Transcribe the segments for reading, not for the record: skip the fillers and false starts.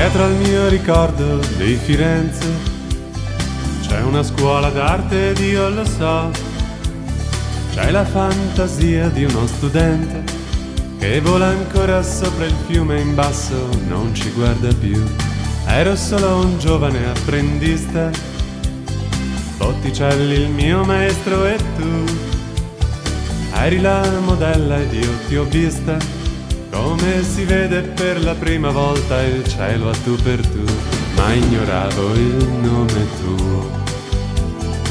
Dietro al mio ricordo di Firenze c'è una scuola d'arte ed io lo so. C'è la fantasia di uno studente che vola ancora sopra il fiume in basso, non ci guarda più. Ero solo un giovane apprendista, Botticelli il mio maestro e tu eri la modella ed io ti ho vista come si vede per la prima volta il cielo a tu per tu, ma ignoravo il nome tuo.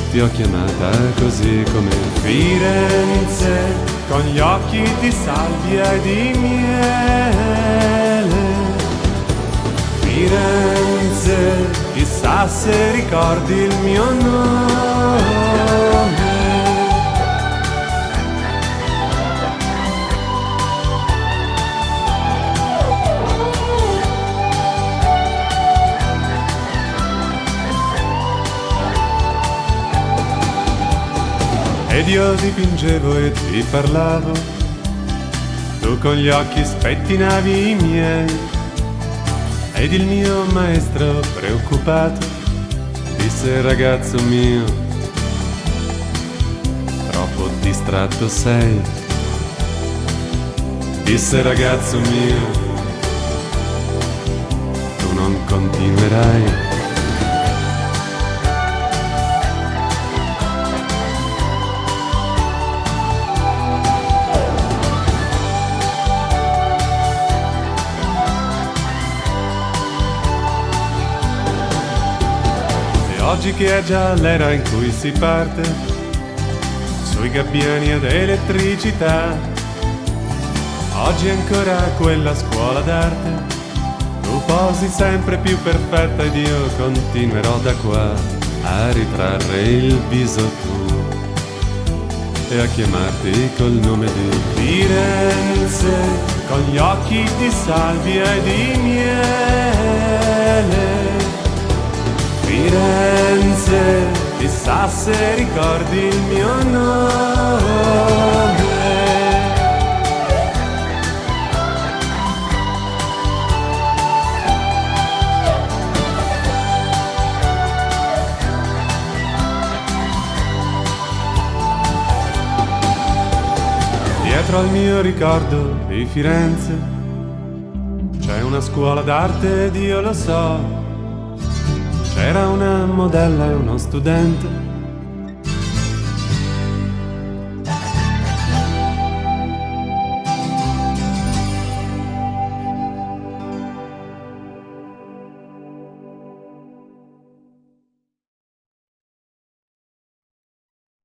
Ti ho chiamata così come Firenze, con gli occhi di salvia e di miele. Firenze, chissà se ricordi il mio nome. Ed io dipingevo e ti parlavo, tu con gli occhi spettinavi i miei. Ed il mio maestro preoccupato disse: ragazzo mio, troppo distratto sei. Disse: ragazzo mio, tu non continuerai. Oggi che è già l'era in cui si parte sui gabbiani ad elettricità, oggi è ancora quella scuola d'arte, tu posi sempre più perfetta ed io continuerò da qua a ritrarre il viso tuo e a chiamarti col nome di Firenze, con gli occhi di salvia e di miele. Firenze, chissà se ricordi il mio nome. Dietro al mio ricordo di Firenze c'è una scuola d'arte ed io lo so. C'era una modella e uno studente